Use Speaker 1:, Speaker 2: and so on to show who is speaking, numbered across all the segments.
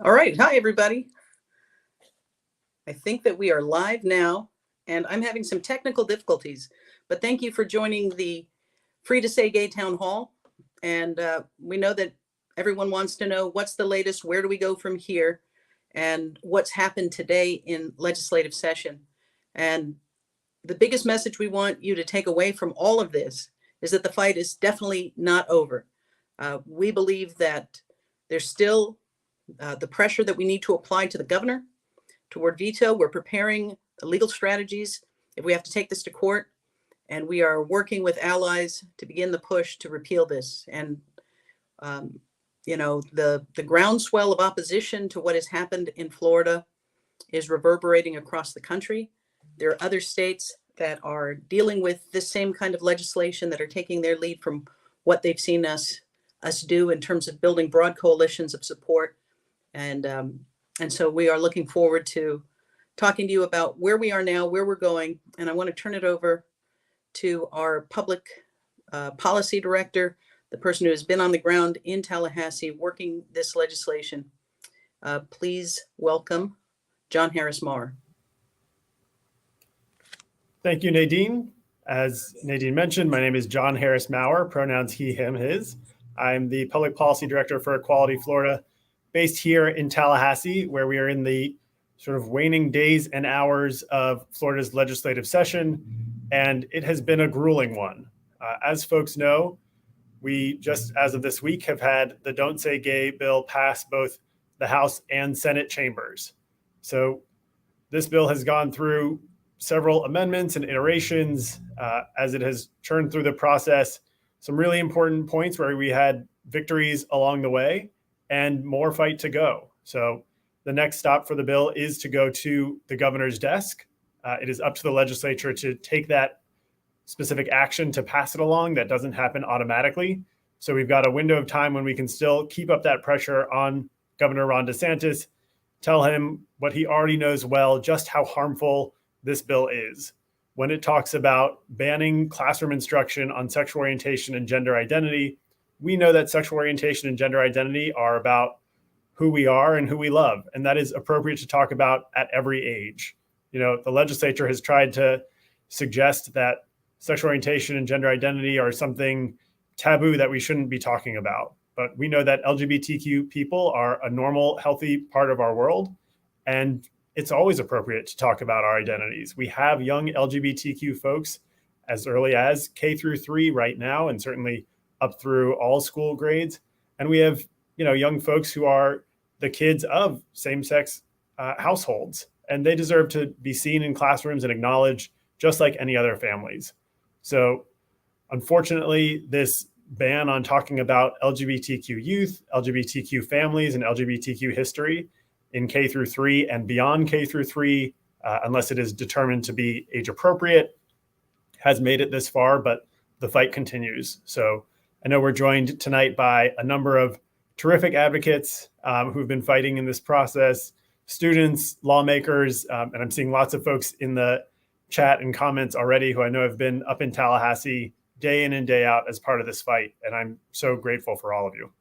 Speaker 1: All right. Hi, everybody. I think that we are live now, and I'm having some technical difficulties, but thank you for joining the Free to Say Gay Town Hall. And we know that everyone wants to know what's the latest, where do we go from here, and what's happened today in legislative session. And the biggest message we want you to take away from all of this is that the fight is definitely not over. We believe that there's still the pressure that we need to apply to the governor toward veto. We're preparing the legal strategies if we have to take this to court, and we are working with allies to begin the push to repeal this. And the groundswell of opposition to what has happened in Florida is reverberating across the country. There are other states that are dealing with this same kind of legislation that are taking their lead from what they've seen us do in terms of building broad coalitions of support. And so we are looking forward to talking to you about where we are now, where we're going. And I want to turn it over to our public policy director, the person who has been on the ground in Tallahassee working this legislation. Please welcome John Harris Maurer.
Speaker 2: Thank you, Nadine. As Nadine mentioned, my name is John Harris Maurer, pronouns he, him, his. I'm the Public Policy Director for Equality Florida, based here in Tallahassee, where we are in the sort of waning days and hours of Florida's legislative session, and it has been a grueling one. As folks know, we just, as of this week, have had the Don't Say Gay bill pass both the House and Senate chambers. So this bill has gone through several amendments and iterations as it has churned through the process. Some really important points where we had victories along the way and more fight to go. So the next stop for the bill is to go to the governor's desk. It is up to the legislature to take that specific action to pass it along. That doesn't happen automatically. So we've got a window of time when we can still keep up that pressure on Governor Ron DeSantis, tell him what he already knows well, just how harmful this bill is. When it talks about banning classroom instruction on sexual orientation and gender identity, we know that sexual orientation and gender identity are about who we are and who we love. And that is appropriate to talk about at every age. You know, the legislature has tried to suggest that sexual orientation and gender identity are something taboo that we shouldn't be talking about. But we know that LGBTQ people are a normal, healthy part of our world. And it's always appropriate to talk about our identities. We have young LGBTQ folks as early as K through 3 right now, and certainly up through all school grades. And we have, young folks who are the kids of same-sex households, and they deserve to be seen in classrooms and acknowledged just like any other families. So unfortunately, this ban on talking about LGBTQ youth, LGBTQ families, and LGBTQ history in K through 3 and beyond K through 3, unless it is determined to be age appropriate, has made it this far, but the fight continues. So I know we're joined tonight by a number of terrific advocates who've been fighting in this process, students, lawmakers, and I'm seeing lots of folks in the chat and comments already who I know have been up in Tallahassee day in and day out as part of this fight. And I'm so grateful for all of you.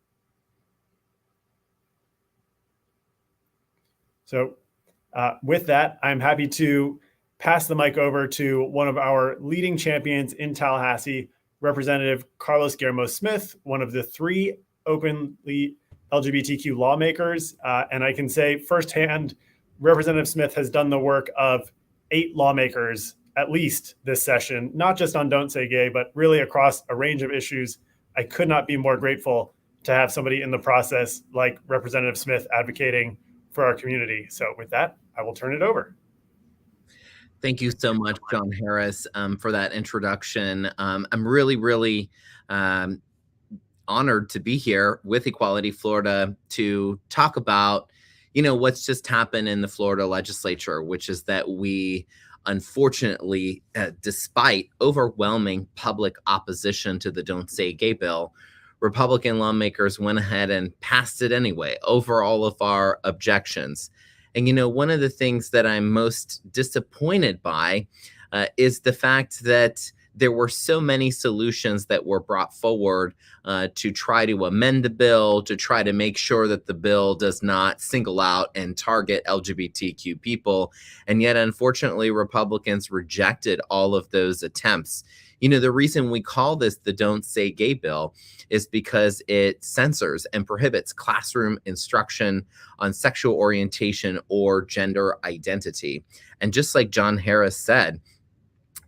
Speaker 2: So with that, I'm happy to pass the mic over to one of our leading champions in Tallahassee, Representative Carlos Guillermo Smith, one of the 3 openly LGBTQ lawmakers. And I can say firsthand, Representative Smith has done the work of 8 lawmakers, at least this session, not just on Don't Say Gay, but really across a range of issues. I could not be more grateful to have somebody in the process like Representative Smith advocating for our community. So with that, I will turn it over.
Speaker 3: Thank you so much, John Harris, for that introduction. I'm really, really honored to be here with Equality Florida to talk about, what's just happened in the Florida legislature, which is that we, unfortunately, despite overwhelming public opposition to the Don't Say Gay bill, Republican lawmakers went ahead and passed it anyway, over all of our objections. And, one of the things that I'm most disappointed by is the fact that there were so many solutions that were brought forward to try to amend the bill, to try to make sure that the bill does not single out and target LGBTQ people. And yet, unfortunately, Republicans rejected all of those attempts. You know, the reason we call this the Don't Say Gay bill is because it censors and prohibits classroom instruction on sexual orientation or gender identity. And just like John Harris said,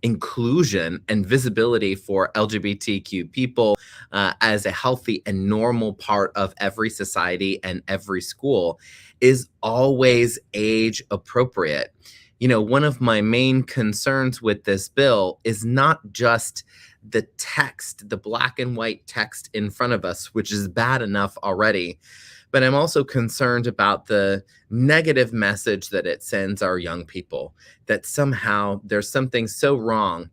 Speaker 3: inclusion and visibility for LGBTQ people as a healthy and normal part of every society and every school is always age appropriate. You know, one of my main concerns with this bill is not just the text, the black and white text in front of us, which is bad enough already, but I'm also concerned about the negative message that it sends our young people, that somehow there's something so wrong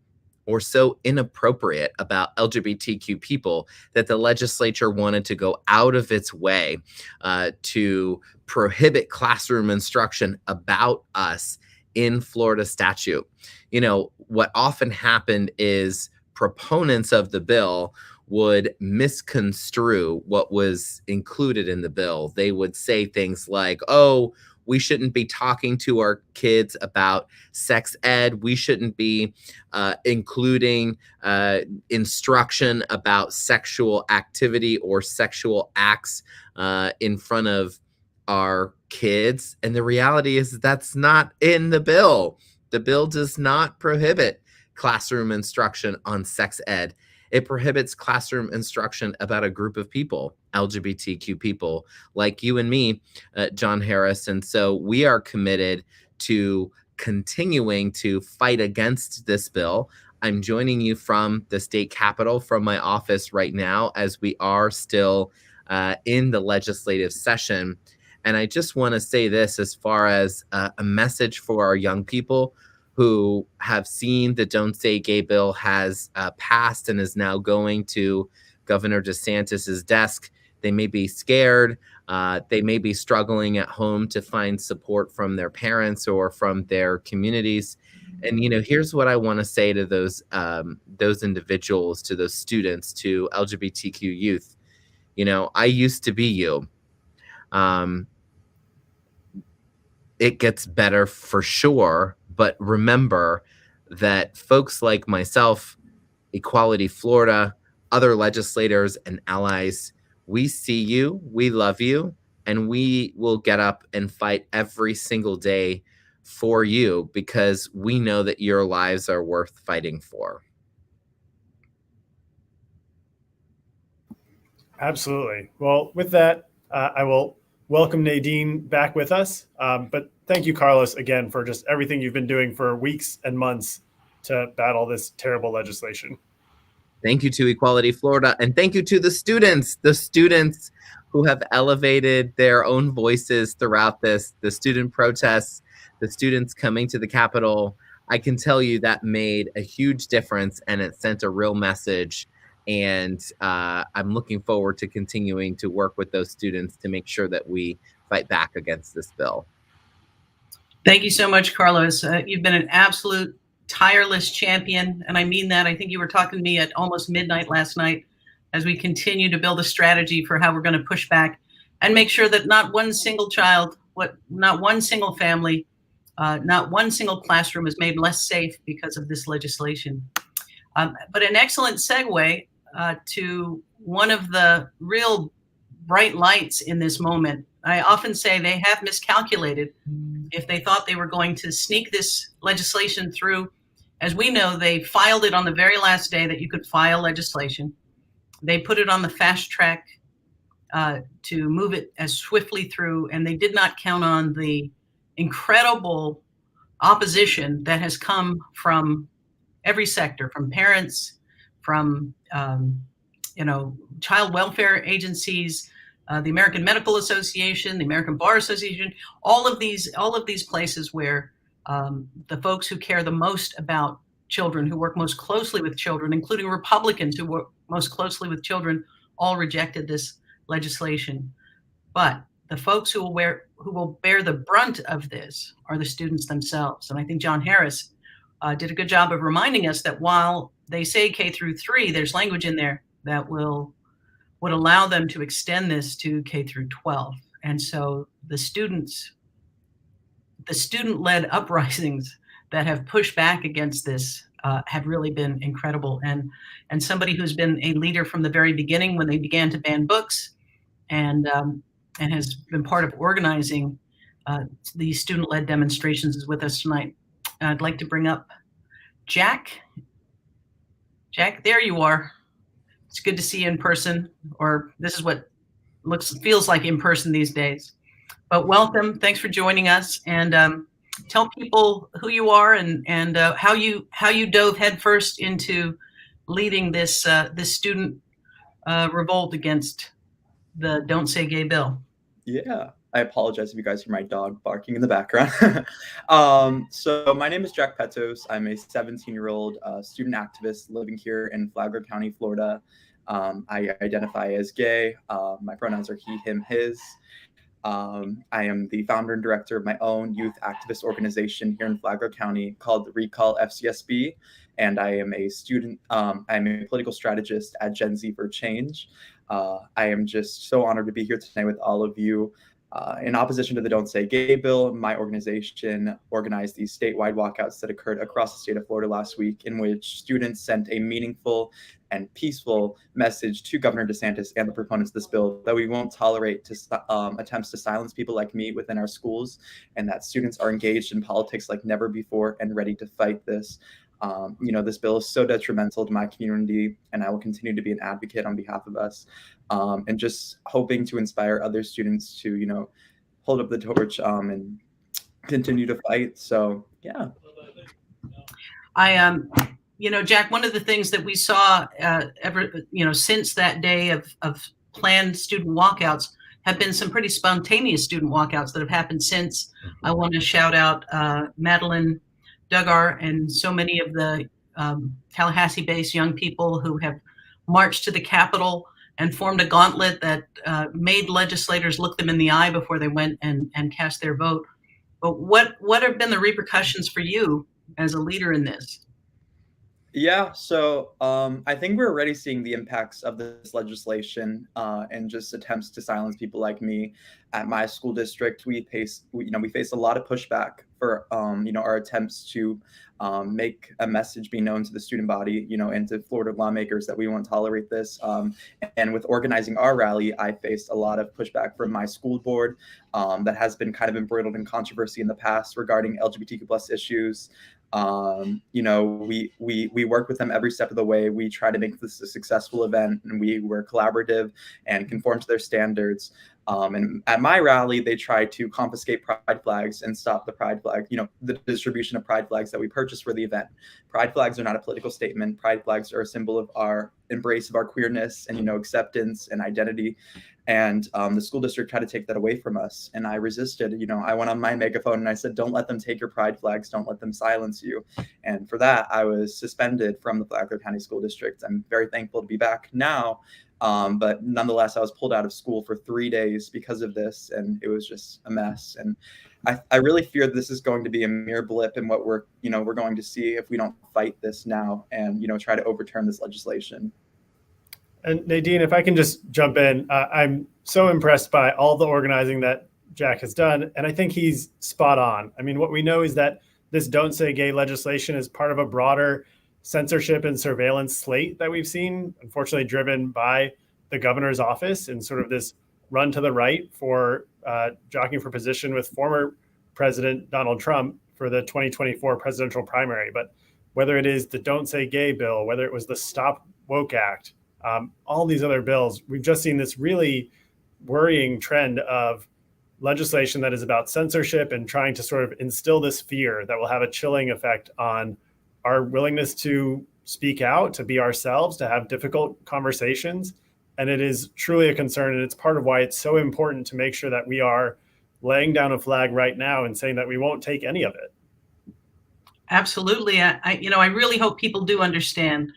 Speaker 3: or so inappropriate about LGBTQ people that the legislature wanted to go out of its way to prohibit classroom instruction about us in Florida statute. You know, what often happened is proponents of the bill would misconstrue what was included in the bill. They would say things like, oh, we shouldn't be talking to our kids about sex ed. We shouldn't be including instruction about sexual activity or sexual acts in front of our kids. And the reality is that's not in the bill. The bill does not prohibit classroom instruction on sex ed. It prohibits classroom instruction about a group of people, LGBTQ people like you and me, John Harris. And so we are committed to continuing to fight against this bill. I'm joining you from the state capitol, from my office right now, as we are still in the legislative session. And I just want to say this as far as a message for our young people who have seen the Don't Say Gay bill has passed and is now going to Governor DeSantis's desk. They may be scared. They may be struggling at home to find support from their parents or from their communities. And, you know, here's what I want to say to those individuals, to those students, to LGBTQ youth. You know, I used to be you. It gets better for sure. But remember that folks like myself, Equality Florida, other legislators and allies, we see you, we love you, and we will get up and fight every single day for you because we know that your lives are worth fighting for.
Speaker 2: Absolutely. Well, with that, I will welcome Nadine back with us. But thank you, Carlos, again, for just everything you've been doing for weeks and months to battle this terrible legislation.
Speaker 3: Thank you to Equality Florida, and thank you to the students who have elevated their own voices throughout this, the student protests, the students coming to the Capitol. I can tell you that made a huge difference, and it sent a real message. And I'm looking forward to continuing to work with those students to make sure that we fight back against this bill.
Speaker 1: Thank you so much, Carlos. You've been an absolute tireless champion, and I mean that. I think you were talking to me at almost midnight last night as we continue to build a strategy for how we're going to push back and make sure that not one single child, not one single family, not one single classroom is made less safe because of this legislation. But an excellent segue to one of the real bright lights in this moment. I often say they have miscalculated if they thought they were going to sneak this legislation through. As we know, they filed it on the very last day that you could file legislation. They put it on the fast track to move it as swiftly through, and they did not count on the incredible opposition that has come from every sector, from parents, from child welfare agencies, the American Medical Association, the American Bar Association, all of these places where the folks who care the most about children, who work most closely with children, including Republicans who work most closely with children, all rejected this legislation. But the folks who will bear the brunt of this are the students themselves. And I think John Harris did a good job of reminding us that while they say K through 3, there's language in there that would allow them to extend this to K through 12. And so the student-led uprisings that have pushed back against this have really been incredible. And somebody who's been a leader from the very beginning when they began to ban books, and has been part of organizing these student-led demonstrations, is with us tonight. I'd like to bring up Jack. Jack, there you are. It's good to see you in person, or this is what feels like in person these days. But welcome, thanks for joining us, and tell people who you are and how you dove headfirst into leading this student revolt against the Don't Say Gay bill.
Speaker 4: Yeah, I apologize if you guys hear my dog barking in the background. So my name is Jack Petos. I'm a 17-year-old student activist living here in Flagler County, Florida. I identify as gay. My pronouns are he, him, his. I am the founder and director of my own youth activist organization here in Flagler County called the Recall FCSB. And I am a student, I'm a political strategist at Gen Z for Change. I am just so honored to be here today with all of you. In opposition to the Don't Say Gay bill, my organization organized these statewide walkouts that occurred across the state of Florida last week, in which students sent a meaningful and peaceful message to Governor DeSantis and the proponents of this bill that we won't tolerate attempts to silence people like me within our schools, and that students are engaged in politics like never before and ready to fight this. This bill is so detrimental to my community, and I will continue to be an advocate on behalf of us, and just hoping to inspire other students to, hold up the torch and continue to fight. So, yeah.
Speaker 1: Jack, one of the things that we saw since that day of planned student walkouts have been some pretty spontaneous student walkouts that have happened since. I want to shout out Madeline Duggar and so many of the Tallahassee-based young people who have marched to the Capitol and formed a gauntlet that made legislators look them in the eye before they went and cast their vote. But what have been the repercussions for you as a leader in this?
Speaker 4: Yeah, so I think we're already seeing the impacts of this legislation and just attempts to silence people like me. At my school district, we faced a lot of pushback for our attempts to make a message be known to the student body, and to Florida lawmakers that we won't tolerate this. And with organizing our rally, I faced a lot of pushback from my school board that has been kind of embroiled in controversy in the past regarding LGBTQ+ issues. We work with them every step of the way. We try to make this a successful event, and we were collaborative and conform to their standards. And at my rally, they tried to confiscate pride flags and stop the pride flag, the distribution of pride flags that we purchased for the event. Pride flags are not a political statement. Pride flags are a symbol of our embrace of our queerness and, acceptance and identity. And the school district tried to take that away from us. And I resisted. I went on my megaphone and I said, don't let them take your pride flags. Don't let them silence you. And for that, I was suspended from the Flagler County School District. I'm very thankful to be back now. But nonetheless, I was pulled out of school for 3 days because of this. And it was just a mess. And I really fear this is going to be a mere blip in what we're going to see if we don't fight this now and, try to overturn this legislation.
Speaker 2: And Nadine, if I can just jump in, I'm so impressed by all the organizing that Jack has done. And I think he's spot on. I mean, what we know is that this Don't Say Gay legislation is part of a broader censorship and surveillance slate that we've seen, unfortunately driven by the governor's office and sort of this run to the right for jockeying for position with former President Donald Trump for the 2024 presidential primary. But whether it is the Don't Say Gay bill, whether it was the Stop Woke Act, all these other bills, we've just seen this really worrying trend of legislation that is about censorship and trying to sort of instill this fear that will have a chilling effect on our willingness to speak out, to be ourselves, to have difficult conversations. And it is truly a concern. And it's part of why it's so important to make sure that we are laying down a flag right now and saying that we won't take any of it.
Speaker 1: Absolutely. I really hope people do understand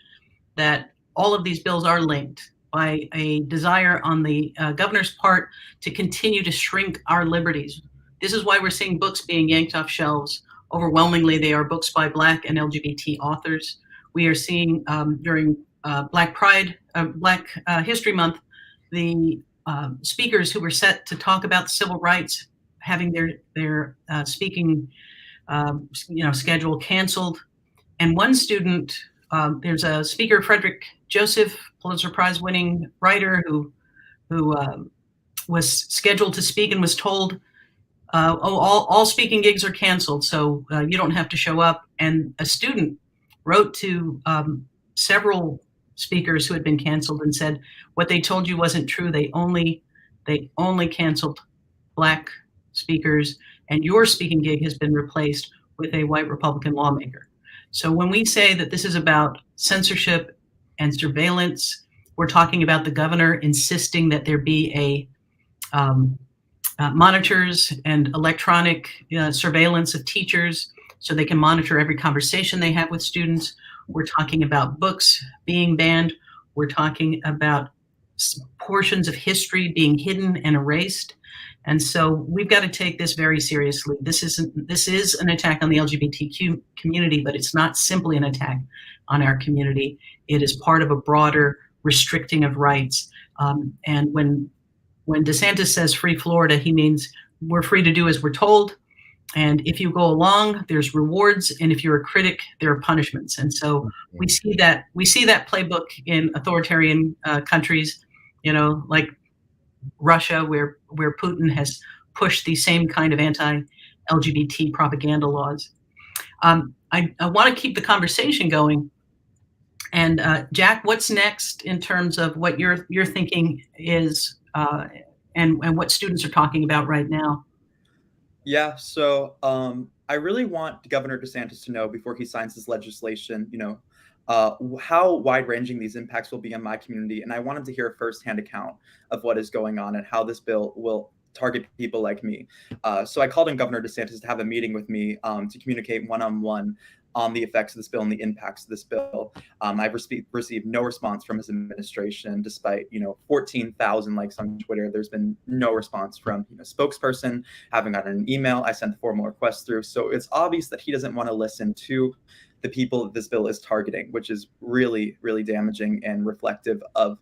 Speaker 1: that all of these bills are linked by a desire on the governor's part to continue to shrink our liberties. This is why we're seeing books being yanked off shelves. Overwhelmingly, they are books by Black and LGBT authors. we are seeing during Black History Month, the speakers who were set to talk about civil rights having their speaking schedule canceled. And one student, there's a speaker, Frederick Joseph, Pulitzer Prize winning writer, who was scheduled to speak and was told, all speaking gigs are canceled, so you don't have to show up. And a student wrote to several speakers who had been canceled and said, what they told you wasn't true. They only canceled Black speakers, and your speaking gig has been replaced with a white Republican lawmaker. So when we say that this is about censorship and surveillance, we're talking about the governor insisting that there be monitors and electronic surveillance of teachers so they can monitor every conversation they have with students. We're talking about books being banned. We're talking about portions of history being hidden and erased. And so we've got to take this very seriously. This is an attack on the LGBTQ community, but it's not simply an attack on our community. It is part of a broader restricting of rights. And when DeSantis says free Florida, he means we're free to do as we're told. And if you go along, there's rewards. And if you're a critic, there are punishments. And so we see that playbook in authoritarian countries, like Russia, where Putin has pushed the same kind of anti-LGBT propaganda laws. I want to keep the conversation going. And Jack, what's next in terms of what your thinking is, and what students are talking about right now?
Speaker 4: Yeah, so I really want Governor DeSantis to know before he signs this legislation, how wide-ranging these impacts will be on my community. And I want him to hear a firsthand account of what is going on and how this bill will target people like me. So I called on Governor DeSantis to have a meeting with me to communicate one-on-one on the effects of this bill and the impacts of this bill. I've received no response from his administration, despite 14,000 likes on Twitter. There's been no response from spokesperson. Haven't gotten an email. I sent the formal request through. So it's obvious that he doesn't want to listen to the people that this bill is targeting, which is really, really damaging and reflective of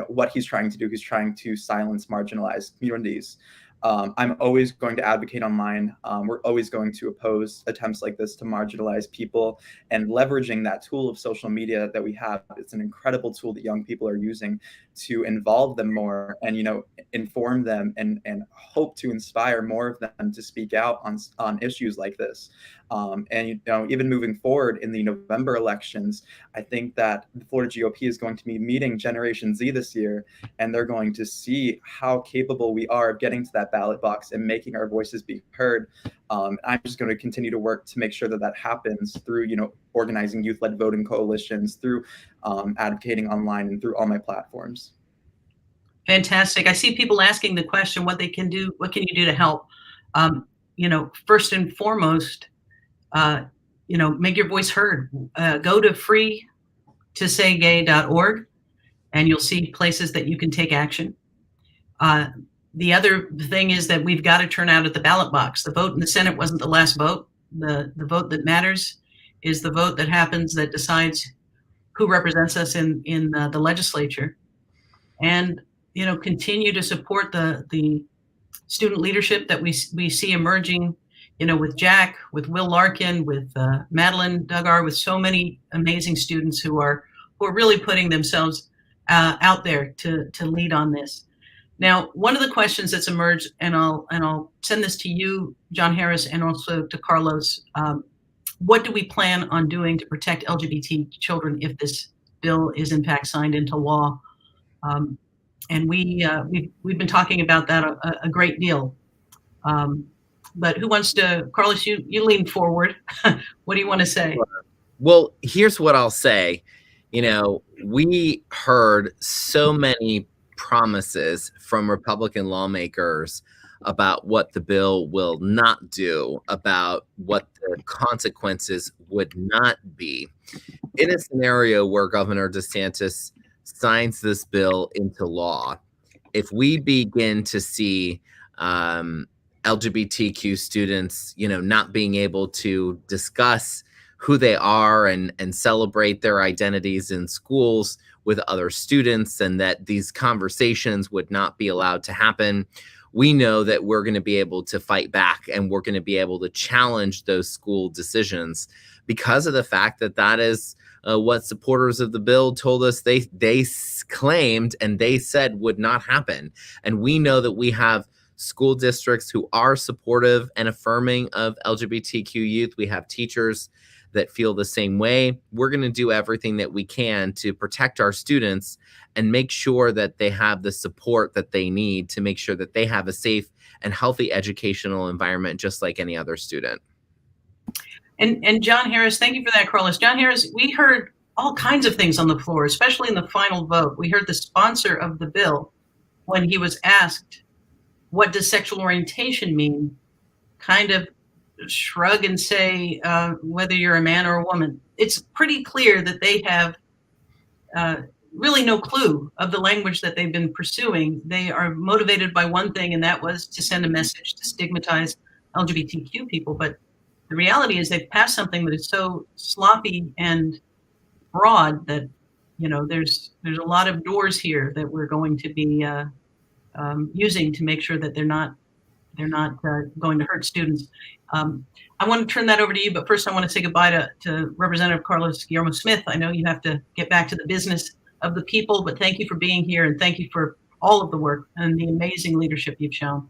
Speaker 4: what he's trying to do. He's trying to silence marginalized communities. I'm always going to advocate online. We're always going to oppose attempts like this to marginalize people, and leveraging that tool of social media that we have. It's an incredible tool that young people are using to involve them more and, inform them and hope to inspire more of them to speak out on issues like this. And even moving forward in the November elections, I think that the Florida GOP is going to be meeting Generation Z this year, and they're going to see how capable we are of getting to that ballot box and making our voices be heard. I'm just going to continue to work to make sure that happens through, organizing youth-led voting coalitions, through advocating online, and through all my platforms.
Speaker 1: Fantastic. I see people asking the question, what can you do to help? First and foremost, make your voice heard. Go to freetosaygay.org, and you'll see places that you can take action. The other thing is that we've got to turn out at the ballot box. The vote in the Senate wasn't the last vote. The vote that matters is the vote that happens, that decides who represents us in the legislature. And continue to support the student leadership that we see emerging, with Jack, with Will Larkin, with Madeline Duggar, with so many amazing students who are really putting themselves out there to lead on this. Now, one of the questions that's emerged, and I'll send this to you, John Harris, and also to Carlos. What do we plan on doing to protect LGBT children if this bill is in fact signed into law? And we've been talking about that a great deal. But who wants to? Carlos, you lean forward. What do you want to say?
Speaker 3: Well, here's what I'll say. We heard so many promises from Republican lawmakers about what the bill will not do, about what the consequences would not be. In a scenario where Governor DeSantis signs this bill into law, if we begin to see LGBTQ students, not being able to discuss who they are and celebrate their identities in schools with other students, and that these conversations would not be allowed to happen, we know that we're going to be able to fight back, and we're going to be able to challenge those school decisions because of the fact that that is what supporters of the bill told us they claimed and they said would not happen. And we know that we have school districts who are supportive and affirming of LGBTQ youth. We have teachers that feel the same way. We're going to do everything that we can to protect our students and make sure that they have the support that they need to make sure that they have a safe and healthy educational environment, just like any other student.
Speaker 1: And John Harris, thank you for that, Carlos. John Harris, we heard all kinds of things on the floor, especially in the final vote. We heard the sponsor of the bill, when he was asked, what does sexual orientation mean, kind of shrug and say, whether you're a man or a woman. It's pretty clear that they have really no clue of the language that they've been pursuing. They are motivated by one thing, and that was to send a message to stigmatize LGBTQ people. But the reality is they've passed something that is so sloppy and broad that, you know, there's a lot of doors here that we're going to be using to make sure that they're not going to hurt students. I want to turn that over to you, but first I want to say goodbye to Representative Carlos Guillermo Smith. I know you have to get back to the business of the people, but thank you for being here, and thank you for all of the work and the amazing leadership you've shown.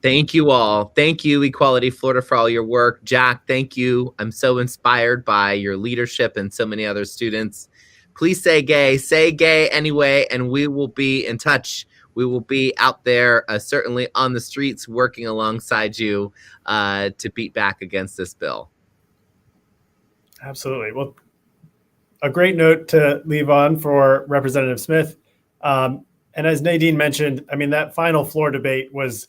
Speaker 3: Thank you all. Thank you, Equality Florida, for all your work. Jack, thank you. I'm so inspired by your leadership and so many other students. Please say gay anyway, and we will be in touch. We will be out there, certainly on the streets, working alongside you to beat back against this bill.
Speaker 2: Absolutely. Well, a great note to leave on for Representative Smith. And as Nadine mentioned, I mean, that final floor debate was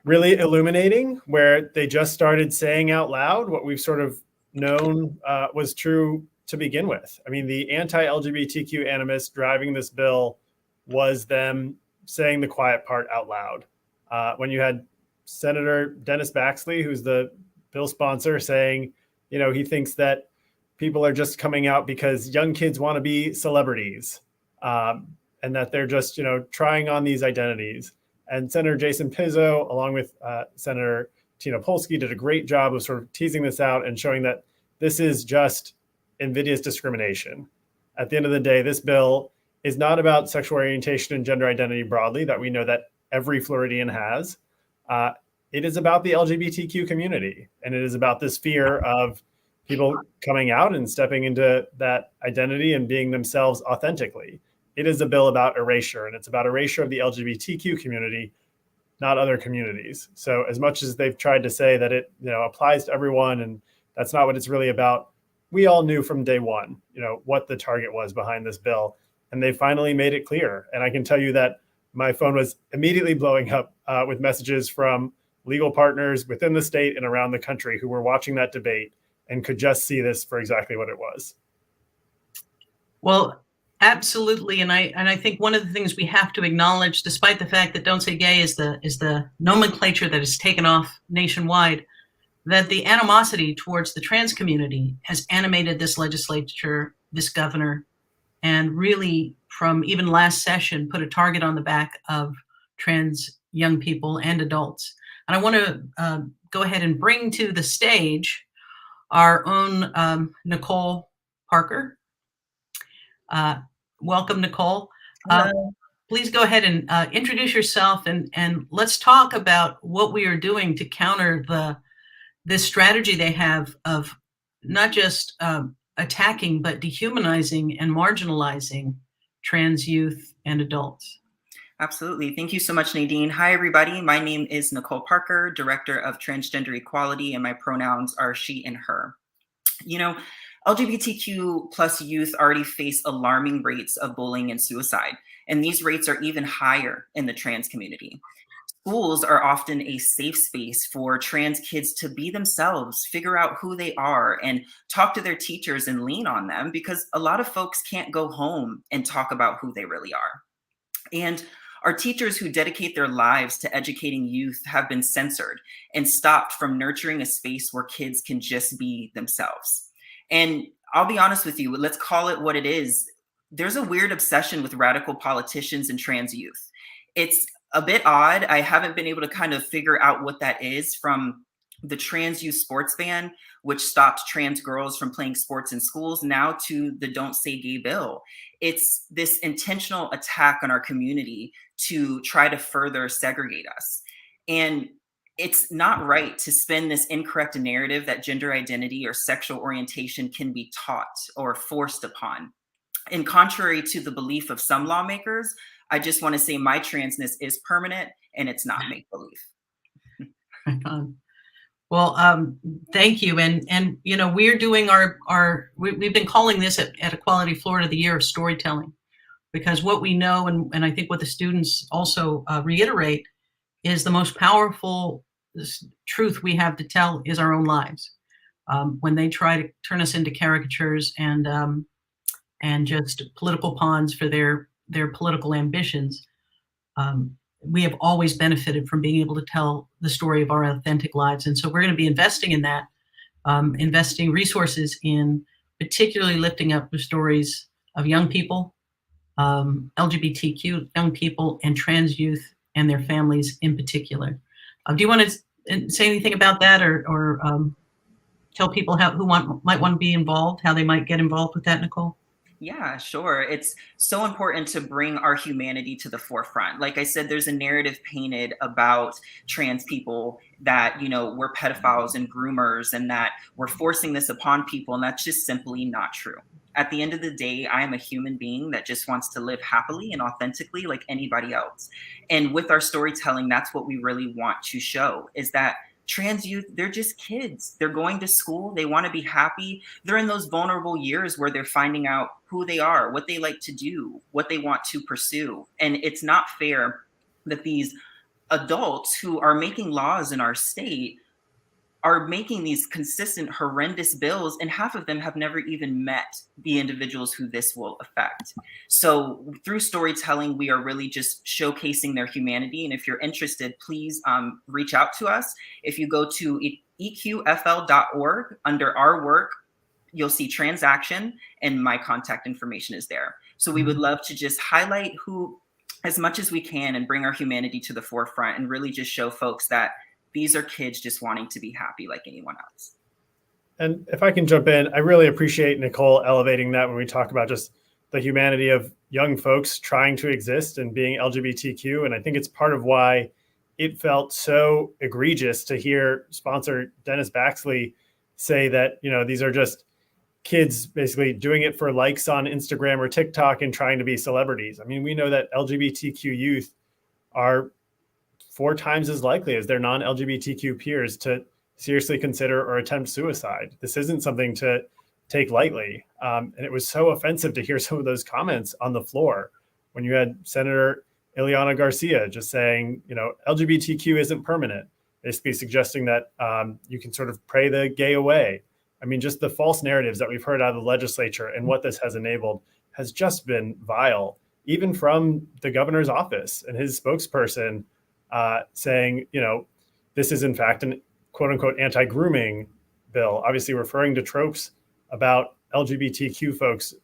Speaker 2: really illuminating, where they just started saying out loud what we've sort of known was true to begin with. I mean, the anti-LGBTQ animus driving this bill was them saying the quiet part out loud. When you had Senator Dennis Baxley, who's the bill sponsor, saying, you know, he thinks that people are just coming out because young kids want to be celebrities, and that they're just, you know, trying on these identities. And Senator Jason Pizzo, along with Senator Tina Polsky, did a great job of sort of teasing this out and showing that this is just invidious discrimination. At the end of the day, this bill is not about sexual orientation and gender identity broadly, that we know that every Floridian has. It is about the LGBTQ community, and it is about this fear of people coming out and stepping into that identity and being themselves authentically. It is a bill about erasure, and it's about erasure of the LGBTQ community, not other communities. So as much as they've tried to say that it, you know, applies to everyone, and that's not what it's really about, we all knew from day one, you know, what the target was behind this bill, and they finally made it clear. And I can tell you that my phone was immediately blowing up with messages from legal partners within the state and around the country who were watching that debate and could just see this for exactly what it was.
Speaker 1: Well, absolutely, and I think one of the things we have to acknowledge, despite the fact that "Don't Say Gay" is the nomenclature that is taken off nationwide, that the animosity towards the trans community has animated this legislature, this governor, and really, from even last session, put a target on the back of trans young people and adults. And I want to go ahead and bring to the stage our own Nicole Parker. Welcome, Nicole. Please go ahead and introduce yourself, and let's talk about what we are doing to counter this strategy they have of not just attacking, but dehumanizing and marginalizing trans youth and adults.
Speaker 5: Absolutely. Thank you so much, Nadine. Hi, everybody. My name is Nicole Parker, Director of Transgender Equality, and my pronouns are she and her. You know, LGBTQ plus youth already face alarming rates of bullying and suicide, and these rates are even higher in the trans community. Schools are often a safe space for trans kids to be themselves, figure out who they are, and talk to their teachers and lean on them, because a lot of folks can't go home and talk about who they really are. And Our teachers who dedicate their lives to educating youth have been censored and stopped from nurturing a space where kids can just be themselves. And I'll be honest with you, let's call it what it is. There's a weird obsession with radical politicians and trans youth. It's a bit odd. I haven't been able to kind of figure out what that is, from the trans youth sports ban, which stopped trans girls from playing sports in schools, now to the Don't Say Gay bill. It's this intentional attack on our community to try to further segregate us. And it's not right to spin this incorrect narrative that gender identity or sexual orientation can be taught or forced upon. And contrary to the belief of some lawmakers, I just want to say my transness is permanent and it's not make-believe.
Speaker 1: Right on. Well, thank you. And you know, we're doing we've been calling this at Equality Florida the year of storytelling, because what we know, and I think what the students also reiterate, is the most powerful truth we have to tell is our own lives. When they try to turn us into caricatures and just political pawns for their political ambitions, we have always benefited from being able to tell the story of our authentic lives. And so we're going to be investing in that, investing resources in particularly lifting up the stories of young people, LGBTQ young people, and trans youth and their families in particular. Do you want to say anything about that, or tell people who might want to be involved, how they might get involved with that, Nicole?
Speaker 5: Yeah, sure. It's so important to bring our humanity to the forefront. Like I said, there's a narrative painted about trans people that, you know, we're pedophiles and groomers and that we're forcing this upon people. And that's just simply not true. At the end of the day, I am a human being that just wants to live happily and authentically like anybody else. And with our storytelling, that's what we really want to show, is that trans youth, they're just kids. They're going to school. They want to be happy. They're in those vulnerable years where they're finding out who they are, what they like to do, what they want to pursue. And it's not fair that these adults who are making laws in our state are making these consistent horrendous bills, and half of them have never even met the individuals who this will affect. So through storytelling, we are really just showcasing their humanity. And if you're interested, please reach out to us. If you go to eqfl.org, under our work, you'll see transaction, and my contact information is there. So we would love to just highlight who as much as we can and bring our humanity to the forefront and really just show folks that these are kids just wanting to be happy like anyone else.
Speaker 2: And if I can jump in, I really appreciate Nicole elevating that when we talk about just the humanity of young folks trying to exist and being LGBTQ. And I think it's part of why it felt so egregious to hear sponsor Dennis Baxley say that, you know, these are just kids basically doing it for likes on Instagram or TikTok and trying to be celebrities. I mean, we know that LGBTQ youth are 4 times as likely as their non-LGBTQ peers to seriously consider or attempt suicide. This isn't something to take lightly. And it was so offensive to hear some of those comments on the floor when you had Senator Ileana Garcia just saying, you know, LGBTQ isn't permanent, basically suggesting that you can sort of pray the gay away. I mean, just the false narratives that we've heard out of the legislature and what this has enabled has just been vile, even from the governor's office and his spokesperson saying, you know, this is in fact an quote unquote anti-grooming bill, obviously referring to tropes about LGBTQ folks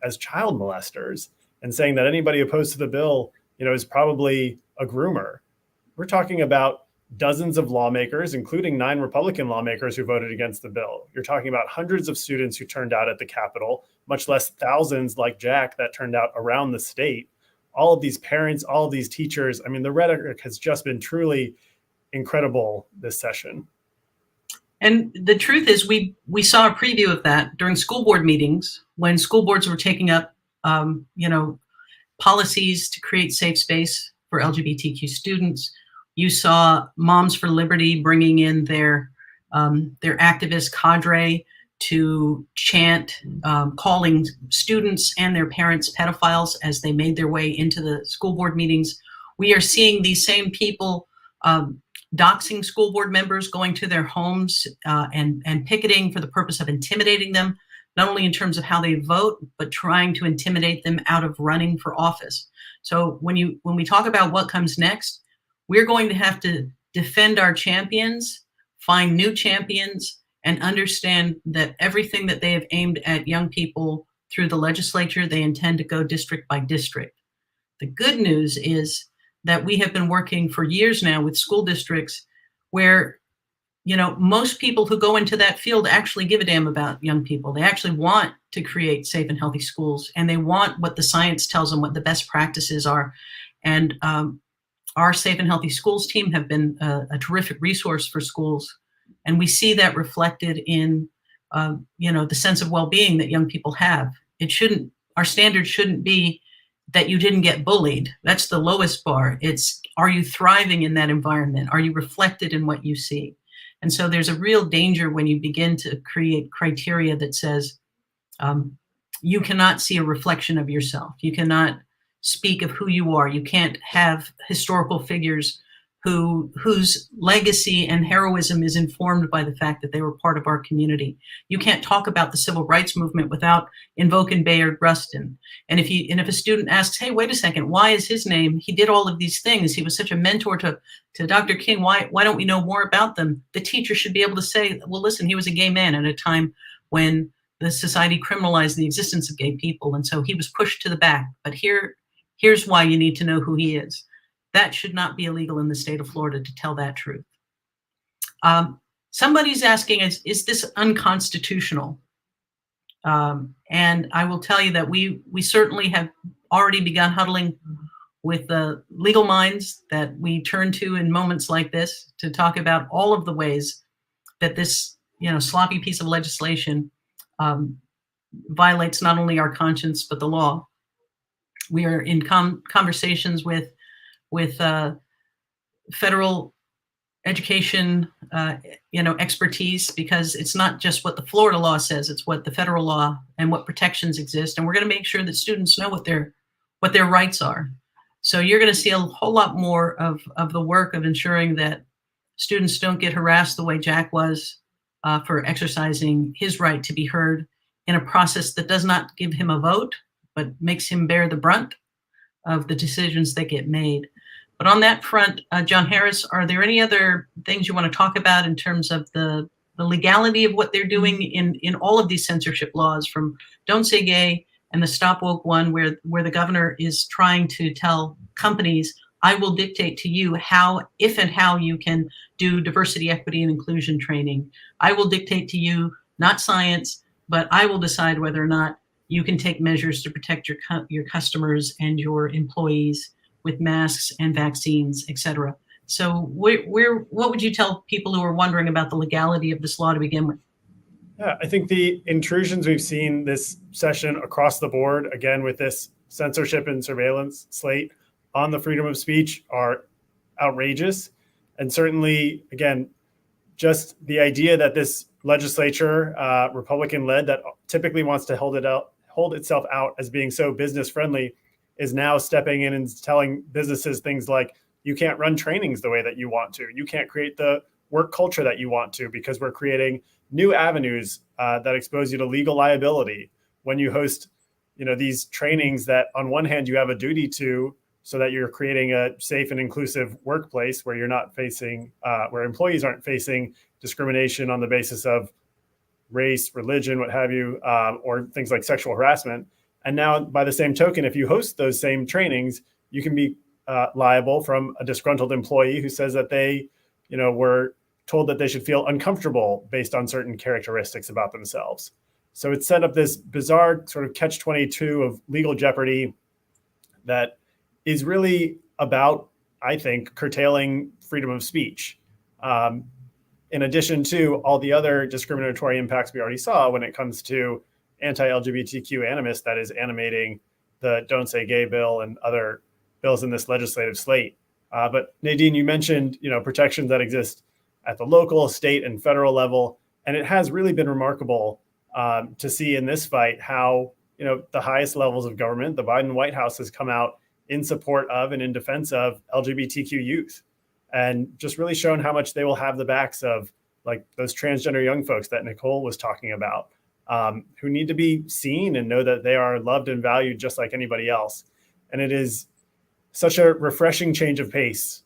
Speaker 2: as child molesters and saying that anybody opposed to the bill, you know, is probably a groomer. We're talking about dozens of lawmakers, including 9 Republican lawmakers who voted against the bill. You're talking about hundreds of students who turned out at the Capitol, much less thousands like Jack that turned out around the state. All of these parents, all of these teachers. I mean, the rhetoric has just been truly incredible this session.
Speaker 1: And the truth is, we saw a preview of that during school board meetings when school boards were taking up, you know, policies to create safe space for LGBTQ students. You saw Moms for Liberty bringing in their activist cadre to chant, calling students and their parents pedophiles as they made their way into the school board meetings. We are seeing these same people doxing school board members, going to their homes and picketing for the purpose of intimidating them not only in terms of how they vote, but trying to intimidate them out of running for office. So when we talk about what comes next, we're going to have to defend our champions, find new champions, and understand that everything that they have aimed at young people through the legislature, they intend to go district by district. The good news is that we have been working for years now with school districts where, you know, most people who go into that field actually give a damn about young people. They actually want to create safe and healthy schools, and they want what the science tells them, what the best practices are. And our Safe and Healthy Schools team have been a terrific resource for schools. And we see that reflected in, you know, the sense of well-being that young people have. Our standard shouldn't be that you didn't get bullied. That's the lowest bar. It's, are you thriving in that environment? Are you reflected in what you see? And so there's a real danger when you begin to create criteria that says you cannot see a reflection of yourself. You cannot speak of who you are. You can't have historical figures whose legacy and heroism is informed by the fact that they were part of our community. You can't talk about the civil rights movement without invoking Bayard Rustin. And if a student asks, hey, wait a second, why is his name? He did all of these things. He was such a mentor to Dr. King. Why don't we know more about them? The teacher should be able to say, well, listen, he was a gay man at a time when the society criminalized the existence of gay people. And so he was pushed to the back. But here's why you need to know who he is. That should not be illegal in the state of Florida to tell that truth. Somebody's asking, is this unconstitutional? And I will tell you that we certainly have already begun huddling with the legal minds that we turn to in moments like this to talk about all of the ways that this, you know, sloppy piece of legislation violates not only our conscience, but the law. We are in conversations with federal education, expertise, because it's not just what the Florida law says, it's what the federal law and what protections exist. And we're going to make sure that students know what their rights are. So you're going to see a whole lot more of the work of ensuring that students don't get harassed the way Jack was for exercising his right to be heard in a process that does not give him a vote, but makes him bear the brunt of the decisions that get made. But on that front, John Harris, are there any other things you want to talk about in terms of the legality of what they're doing in all of these censorship laws, from Don't Say Gay and the Stop Woke one, where the governor is trying to tell companies, I will dictate to you if and how you can do diversity, equity, and inclusion training. I will dictate to you, not science, but I will decide whether or not you can take measures to protect your customers and your employees with masks and vaccines, et cetera. So what would you tell people who are wondering about the legality of this law to begin with?
Speaker 2: Yeah, I think the intrusions we've seen this session across the board, again, with this censorship and surveillance slate on the freedom of speech, are outrageous. And certainly, again, just the idea that this legislature, Republican-led, that typically wants to hold itself out as being so business friendly, is now stepping in and telling businesses things like, you can't run trainings the way that you want to. You can't create the work culture that you want to, because we're creating new avenues that expose you to legal liability when you host, these trainings that on one hand you have a duty to, so that you're creating a safe and inclusive workplace where you're not facing, where employees aren't facing discrimination on the basis of race, religion, what have you, or things like sexual harassment. And now, by the same token, if you host those same trainings, you can be liable from a disgruntled employee who says that they, were told that they should feel uncomfortable based on certain characteristics about themselves. So it's set up this bizarre sort of catch-22 of legal jeopardy that is really about, I think, curtailing freedom of speech. In addition to all the other discriminatory impacts we already saw when it comes to anti-LGBTQ animus that is animating the Don't Say Gay bill and other bills in this legislative slate. But Nadine, you mentioned, protections that exist at the local, state, and federal level. And it has really been remarkable to see in this fight how, the highest levels of government, the Biden White House, has come out in support of and in defense of LGBTQ youth, and just really shown how much they will have the backs of, like, those transgender young folks that Nicole was talking about. who need to be seen and know that they are loved and valued just like anybody else. And it is such a refreshing change of pace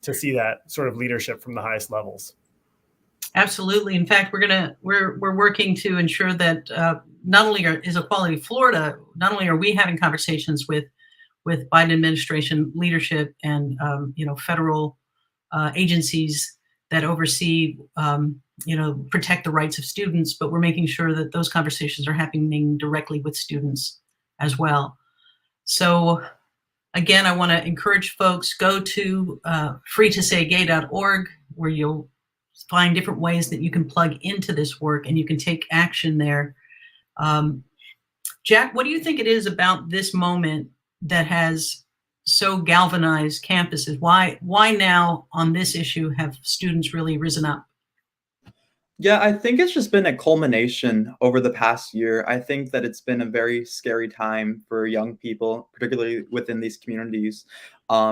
Speaker 2: to see that sort of leadership from the highest levels.
Speaker 1: Absolutely. In fact, we're working to ensure that not only is Equality Florida, not only are we having conversations with Biden administration leadership and federal agencies that oversee protect the rights of students, but we're making sure that those conversations are happening directly with students as well. So again, I want to encourage folks, go to freetosaygay.org, where you'll find different ways that you can plug into this work and you can take action there. Jack, what do you think it is about this moment that has so galvanized campuses? Why now on this issue have students really risen up?
Speaker 4: Yeah, I think it's just been a culmination over the past year. I think that it's been a very scary time for young people, particularly within these communities.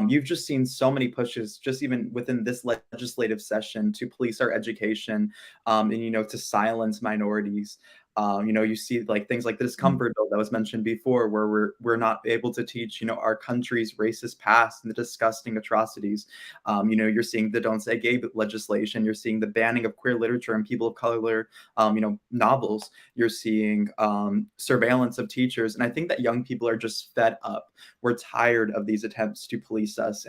Speaker 4: You've just seen so many pushes, just even within this legislative session, to police our education, and to silence minorities. You see like things like the discomfort bill that was mentioned before, where we're not able to teach, our country's racist past and the disgusting atrocities. You're seeing the Don't Say Gay legislation. You're seeing the banning of queer literature and people of color, novels. You're seeing surveillance of teachers. And I think that young people are just fed up. We're tired of these attempts to police us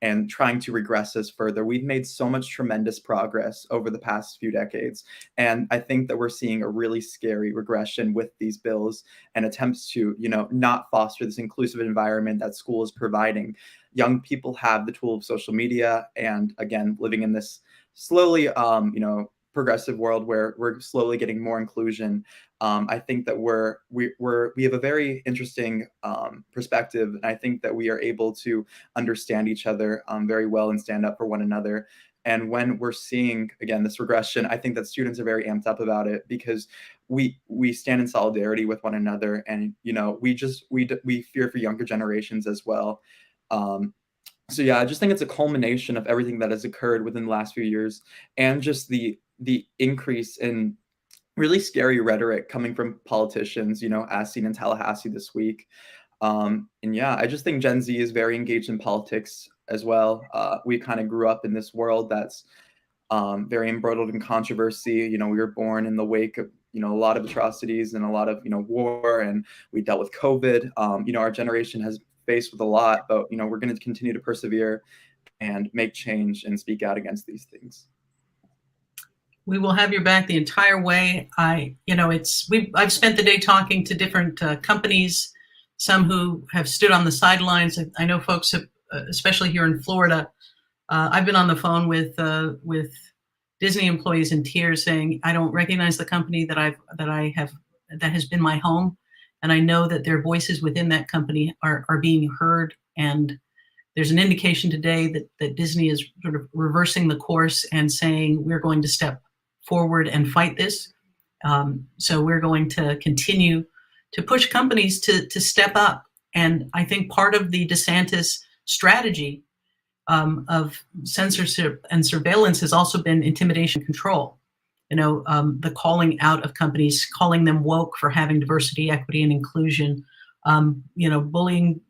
Speaker 4: and trying to regress us further. We've made so much tremendous progress over the past few decades. And I think that we're seeing a really scary regression with these bills and attempts to, not foster this inclusive environment that school is providing. Young people have the tool of social media. And again, living in this slowly, progressive world where we're slowly getting more inclusion. I think that we have a very interesting perspective, and I think that we are able to understand each other very well and stand up for one another. And when we're seeing, again, this regression, I think that students are very amped up about it because we stand in solidarity with one another, and we fear for younger generations as well. So yeah, I just think it's a culmination of everything that has occurred within the last few years, and just the increase in really scary rhetoric coming from politicians, as seen in Tallahassee this week. And yeah, I just think Gen Z is very engaged in politics as well. We kind of grew up in this world that's very embroiled in controversy. We were born in the wake of, a lot of atrocities and a lot of, war, and we dealt with COVID. Our generation has faced with a lot, but, we're going to continue to persevere and make change and speak out against these things.
Speaker 1: We will have your back the entire way. I've spent the day talking to different companies, some who have stood on the sidelines. I know folks have, especially here in Florida. I've been on the phone with Disney employees in tears, saying, "I don't recognize the company that has been my home, and I know that their voices within that company are being heard." And there's an indication today that Disney is sort of reversing the course and saying, we're going to step forward and fight this. So we're going to continue to push companies to step up. And I think part of the DeSantis strategy of censorship and surveillance has also been intimidation control. The calling out of companies, calling them woke for having diversity, equity, and inclusion, bullying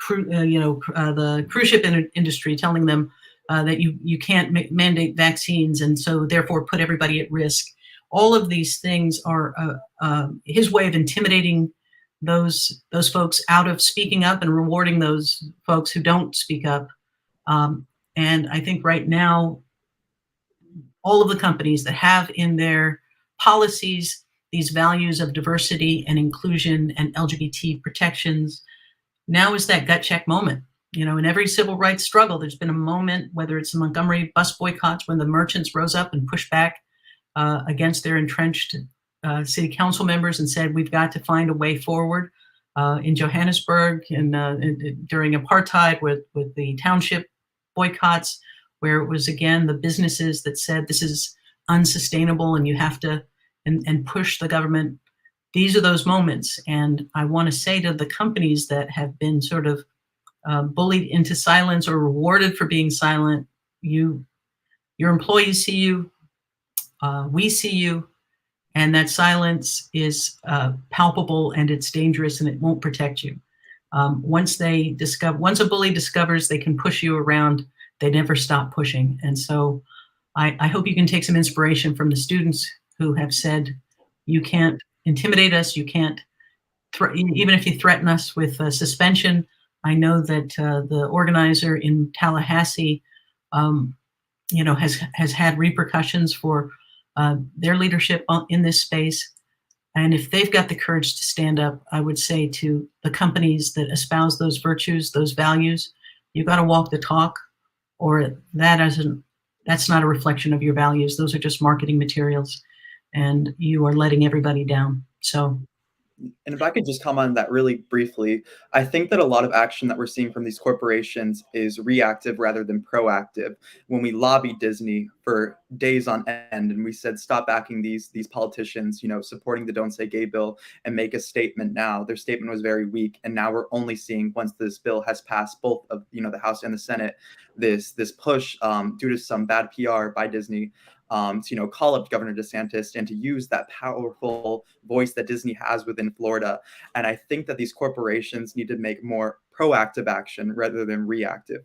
Speaker 1: the cruise ship industry, telling them that you can't mandate vaccines and so therefore put everybody at risk. All of these things are his way of intimidating those folks out of speaking up and rewarding those folks who don't speak up. And I think right now, all of the companies that have in their policies these values of diversity and inclusion and LGBT protections, now is that gut check moment. In every civil rights struggle, there's been a moment, whether it's the Montgomery bus boycotts, when the merchants rose up and pushed back against their entrenched city council members and said, we've got to find a way forward. In Johannesburg and during apartheid with the township boycotts, where it was, again, the businesses that said this is unsustainable and you have to and push the government. These are those moments. And I want to say to the companies that have been sort of bullied into silence or rewarded for being silent, your employees see you, we see you, and that silence is palpable, and it's dangerous, and it won't protect you. Once a bully discovers they can push you around, they never stop pushing. And so I hope you can take some inspiration from the students who have said, you can't intimidate us, you can't, even if you threaten us with suspension. I know that the organizer in Tallahassee, has had repercussions for their leadership in this space. And if they've got the courage to stand up, I would say to the companies that espouse those virtues, those values, you got to walk the talk, or that's not a reflection of your values. Those are just marketing materials, and you are letting everybody down. So.
Speaker 4: And if I could just comment on that really briefly, I think that a lot of action that we're seeing from these corporations is reactive rather than proactive. When we lobbied Disney for days on end and we said, stop backing these politicians, supporting the Don't Say Gay bill and make a statement now, their statement was very weak. And now we're only seeing, once this bill has passed both of the House and the Senate, this push due to some bad PR by Disney to call up Governor DeSantis and to use that powerful voice that Disney has within Florida. And I think that these corporations need to make more proactive action rather than reactive.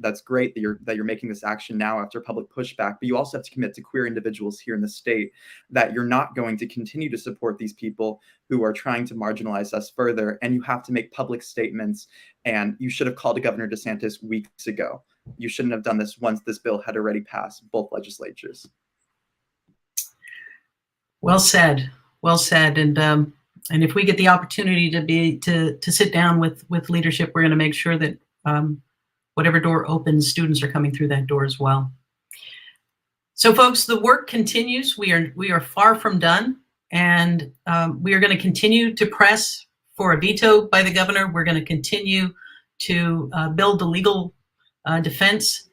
Speaker 4: That's great that you're making this action now after public pushback, but you also have to commit to queer individuals here in the state that you're not going to continue to support these people who are trying to marginalize us further. And you have to make public statements. And you should have called Governor DeSantis weeks ago. You shouldn't have done this once this bill had already passed both legislatures.
Speaker 1: Well said. Well said. And if we get the opportunity to sit down with leadership, we're going to make sure that whatever door opens, students are coming through that door as well. So, folks, the work continues. We are far from done, and we are going to continue to press for a veto by the governor. We're going to continue to build the legal defense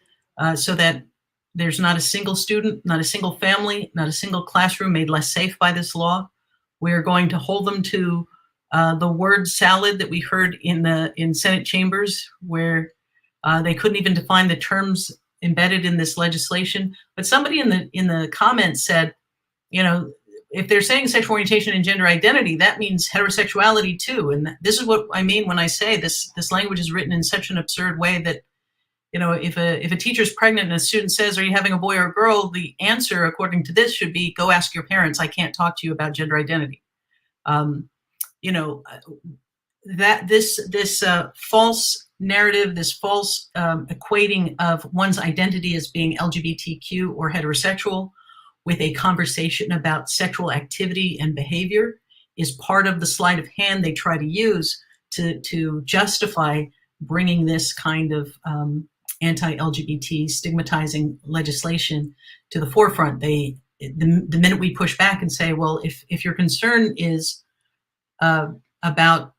Speaker 1: so that there's not a single student, not a single family, not a single classroom made less safe by this law. We're going to hold them to the word salad that we heard in Senate chambers, where they couldn't even define the terms embedded in this legislation. But somebody in the comments said, if they're saying sexual orientation and gender identity, that means heterosexuality too. And this is what I mean when I say this language is written in such an absurd way that, if a teacher's pregnant and a student says, are you having a boy or a girl? The answer, according to this, should be, go ask your parents. I can't talk to you about gender identity. That this false narrative, this false equating of one's identity as being LGBTQ or heterosexual with a conversation about sexual activity and behavior is part of the sleight of hand they try to use to justify bringing this kind of anti-LGBT stigmatizing legislation to the forefront. The minute we push back and say, well, if your concern is about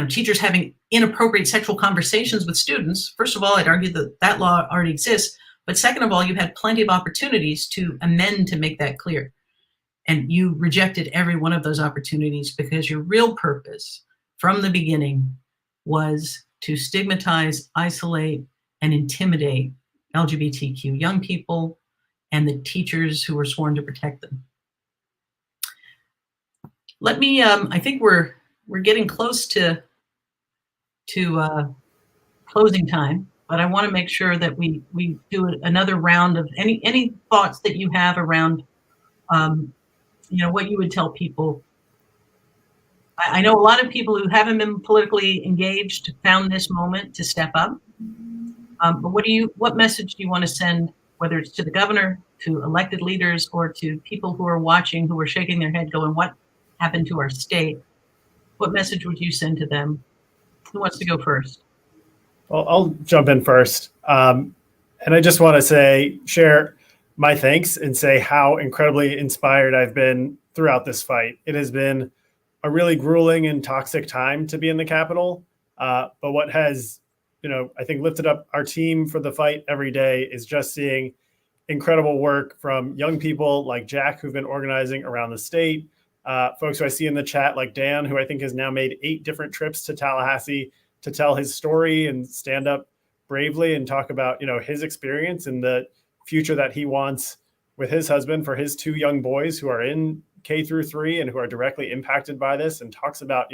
Speaker 1: teachers having inappropriate sexual conversations with students, first of all, I'd argue that law already exists. But second of all, you had plenty of opportunities to amend to make that clear. And you rejected every one of those opportunities because your real purpose from the beginning was to stigmatize, isolate, and intimidate LGBTQ young people and the teachers who were sworn to protect them. Let me, I think we're getting close to closing time, but I want to make sure that we do another round of any thoughts that you have around, what you would tell people. I know a lot of people who haven't been politically engaged found this moment to step up. But what message do you want to send, whether it's to the governor, to elected leaders, or to people who are watching, who are shaking their head going, what happened to our state? What message would you send to them? Who wants to go first?
Speaker 2: Well, I'll jump in first. And I just want to share my thanks and say how incredibly inspired I've been throughout this fight. It has been a really grueling and toxic time to be in the Capitol. But what has, I think lifted up our team for the fight every day is just seeing incredible work from young people like Jack, who've been organizing around the state. Folks who I see in the chat like Dan, who I think has now made 8 different trips to Tallahassee to tell his story and stand up bravely and talk about, his experience and the future that he wants with his husband for his 2 young boys who are in K through 3 and who are directly impacted by this, and talks about,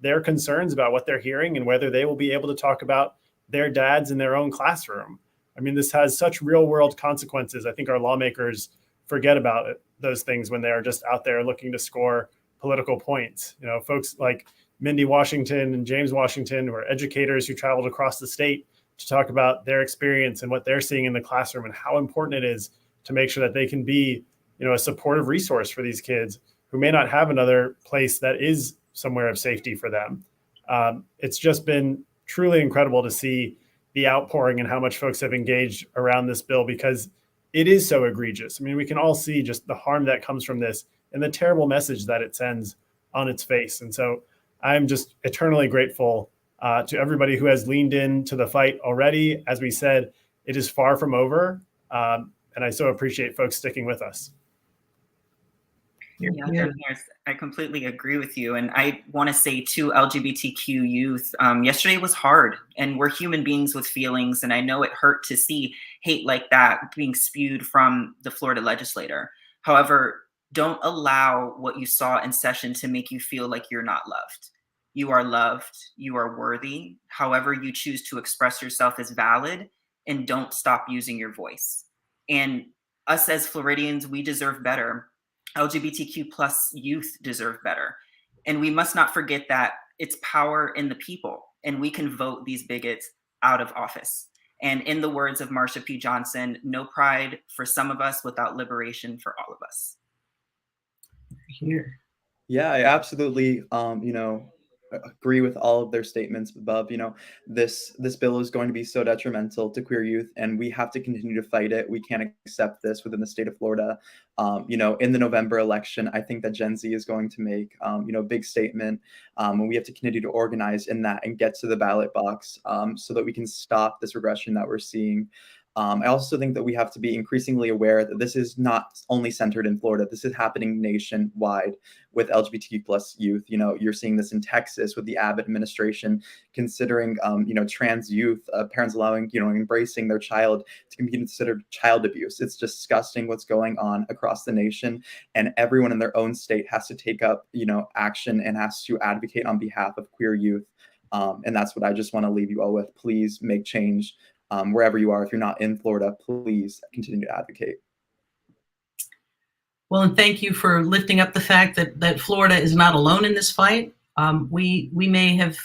Speaker 2: their concerns about what they're hearing and whether they will be able to talk about their dads in their own classroom. I mean, this has such real world consequences. I think our lawmakers forget about those things when they are just out there looking to score political points. Folks like Mindy Washington and James Washington, who are educators who traveled across the state to talk about their experience and what they're seeing in the classroom and how important it is to make sure that they can be, a supportive resource for these kids who may not have another place that is somewhere of safety for them. It's just been truly incredible to see the outpouring and how much folks have engaged around this bill, because it is so egregious. I mean, we can all see just the harm that comes from this and the terrible message that it sends on its face. And so I'm just eternally grateful to everybody who has leaned into the fight already. As we said, it is far from over. And I so appreciate folks sticking with us.
Speaker 5: Yeah, I completely agree with you. And I want to say to LGBTQ youth, yesterday was hard, and we're human beings with feelings. And I know it hurt to see hate like that being spewed from the Florida legislator. However, don't allow what you saw in session to make you feel like you're not loved. You are loved. You are worthy. However you choose to express yourself is valid, and don't stop using your voice. And us as Floridians, we deserve better. LGBTQ plus youth deserve better. And we must not forget that it's power in the people, and we can vote these bigots out of office. And in the words of Marsha P. Johnson, no pride for some of us without liberation for all of us.
Speaker 1: Here.
Speaker 4: Yeah, I absolutely, agree with all of their statements above. This bill is going to be so detrimental to queer youth, and we have to continue to fight it. We can't accept this within the state of Florida. In the November election, I think that Gen Z is going to make, a big statement, and we have to continue to organize in that and get to the ballot box so that we can stop this regression that we're seeing. I also think that we have to be increasingly aware that this is not only centered in Florida. This is happening nationwide with LGBTQ plus youth. You're seeing this in Texas with the Abbott administration considering, trans youth, parents allowing, embracing their child to be considered child abuse. It's disgusting what's going on across the nation, and everyone in their own state has to take up, action and has to advocate on behalf of queer youth. And that's what I just want to leave you all with. Please make change. Wherever you are. If you're not in Florida, please continue to advocate.
Speaker 1: Well, and thank you for lifting up the fact that Florida is not alone in this fight. We may have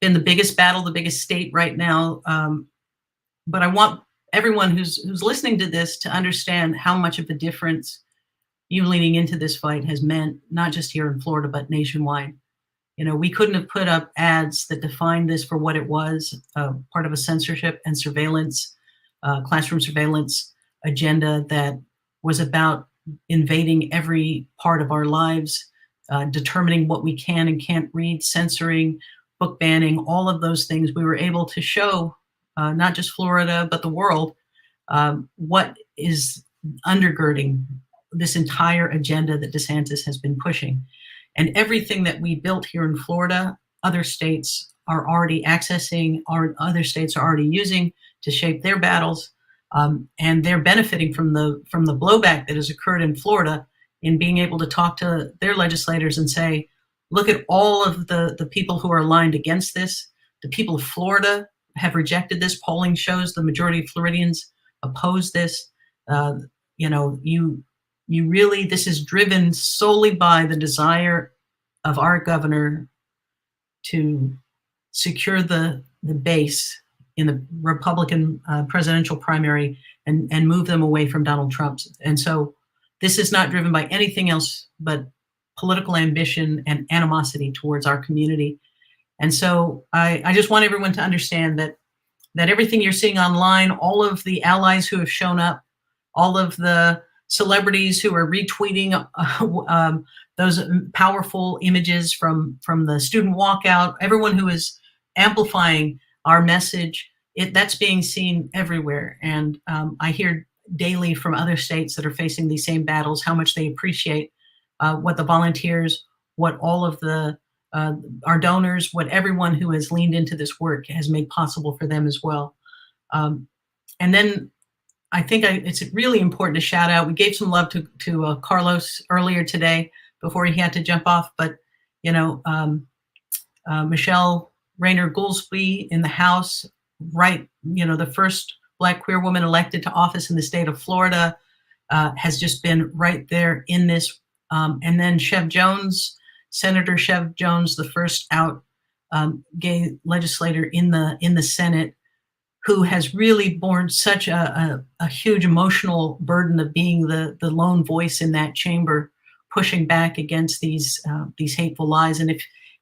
Speaker 1: been the biggest battle, the biggest state right now, but I want everyone who's listening to this to understand how much of a difference you leaning into this fight has meant, not just here in Florida, but nationwide. We couldn't have put up ads that defined this for what it was, part of a censorship and surveillance, classroom surveillance agenda that was about invading every part of our lives, determining what we can and can't read, censoring, book banning, all of those things. We were able to show not just Florida, but the world, what is undergirding this entire agenda that DeSantis has been pushing. And everything that we built here in Florida, other states are already accessing, or other states are already using to shape their battles. And they're benefiting from the blowback that has occurred in Florida in being able to talk to their legislators and say, look at all of the people who are aligned against this. The people of Florida have rejected this. Polling shows the majority of Floridians oppose this. You really, this is driven solely by the desire of our governor to secure the base in the Republican presidential primary and move them away from Donald Trump. And so this is not driven by anything else but political ambition and animosity towards our community. And so I just want everyone to understand that everything you're seeing online, all of the allies who have shown up, all of the celebrities who are retweeting those powerful images from the student walkout, everyone who is amplifying our message, that's being seen everywhere. And I hear daily from other states that are facing these same battles how much they appreciate what the volunteers, what all of our donors, what everyone who has leaned into this work has made possible for them as well. And then I think it's really important to shout out. We gave some love to Carlos earlier today before he had to jump off, but Michelle Rayner Goolsby in the House, the first Black queer woman elected to office in the state of Florida, has just been right there in this. And then Senator Chev Jones, the first out gay legislator in the Senate, who has really borne such a huge emotional burden of being the lone voice in that chamber, pushing back against these hateful lies. And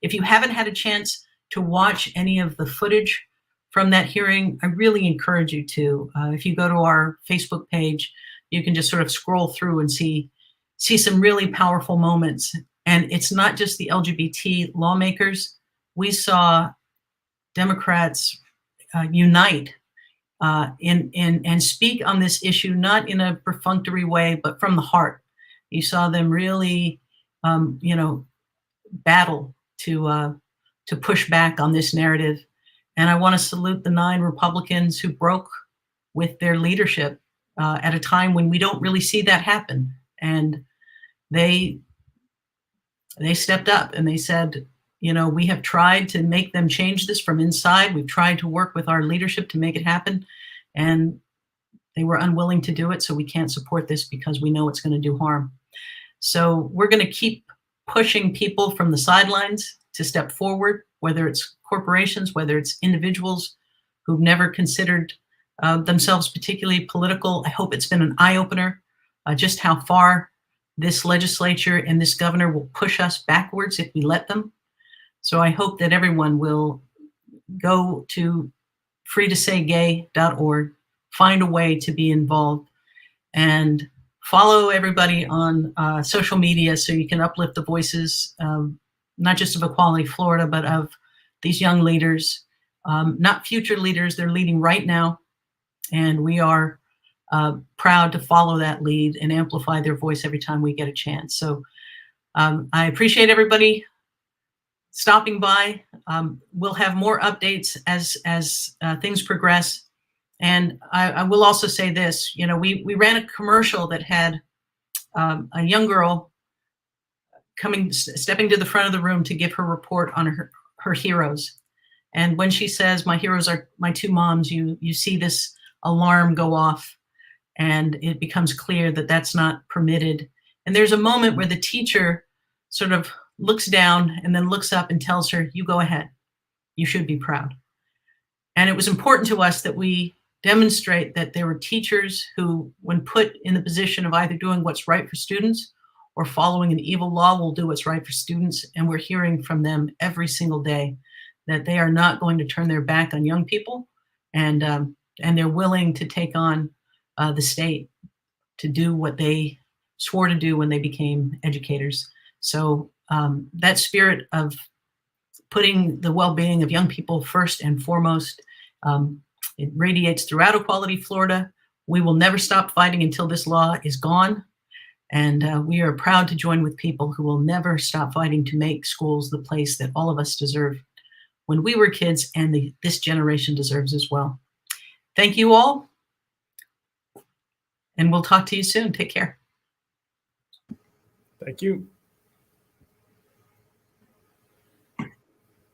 Speaker 1: if you haven't had a chance to watch any of the footage from that hearing, I really encourage you to. If you go to our Facebook page, you can just sort of scroll through and see some really powerful moments. And it's not just the LGBT lawmakers. We saw Democrats unite and speak on this issue, not in a perfunctory way, but from the heart. You saw them really, battle to push back on this narrative. And I want to salute the 9 Republicans who broke with their leadership at a time when we don't really see that happen. And they stepped up and they said, we have tried to make them change this from inside. We've tried to work with our leadership to make it happen. And they were unwilling to do it. So we can't support this because we know it's going to do harm. So we're going to keep pushing people from the sidelines to step forward, whether it's corporations, whether it's individuals who've never considered themselves particularly political. I hope it's been an eye-opener just how far this legislature and this governor will push us backwards if we let them. So I hope that everyone will go to freetosaygay.org, find a way to be involved, and follow everybody on social media so you can uplift the voices, not just of Equality Florida, but of these young leaders, not future leaders. They're leading right now. And we are proud to follow that lead and amplify their voice every time we get a chance. So I appreciate everybody stopping by. We'll have more updates as things progress. And I will also say this, we ran a commercial that had a young girl stepping to the front of the room to give her report on her heroes. And when she says, "My heroes are my 2 moms," you see this alarm go off, and it becomes clear that that's not permitted. And there's a moment where the teacher sort of looks down and then looks up and tells her, "You go ahead. You should be proud." And it was important to us that we demonstrate that there were teachers who, when put in the position of either doing what's right for students or following an evil law, will do what's right for students. And we're hearing from them every single day that they are not going to turn their back on young people, and they're willing to take on the state to do what they swore to do when they became educators. So that spirit of putting the well-being of young people first and foremost, it radiates throughout Equality Florida. We will never stop fighting until this law is gone. And we are proud to join with people who will never stop fighting to make schools the place that all of us deserve when we were kids, and this generation deserves as well. Thank you all. And we'll talk to you soon. Take care.
Speaker 2: Thank you.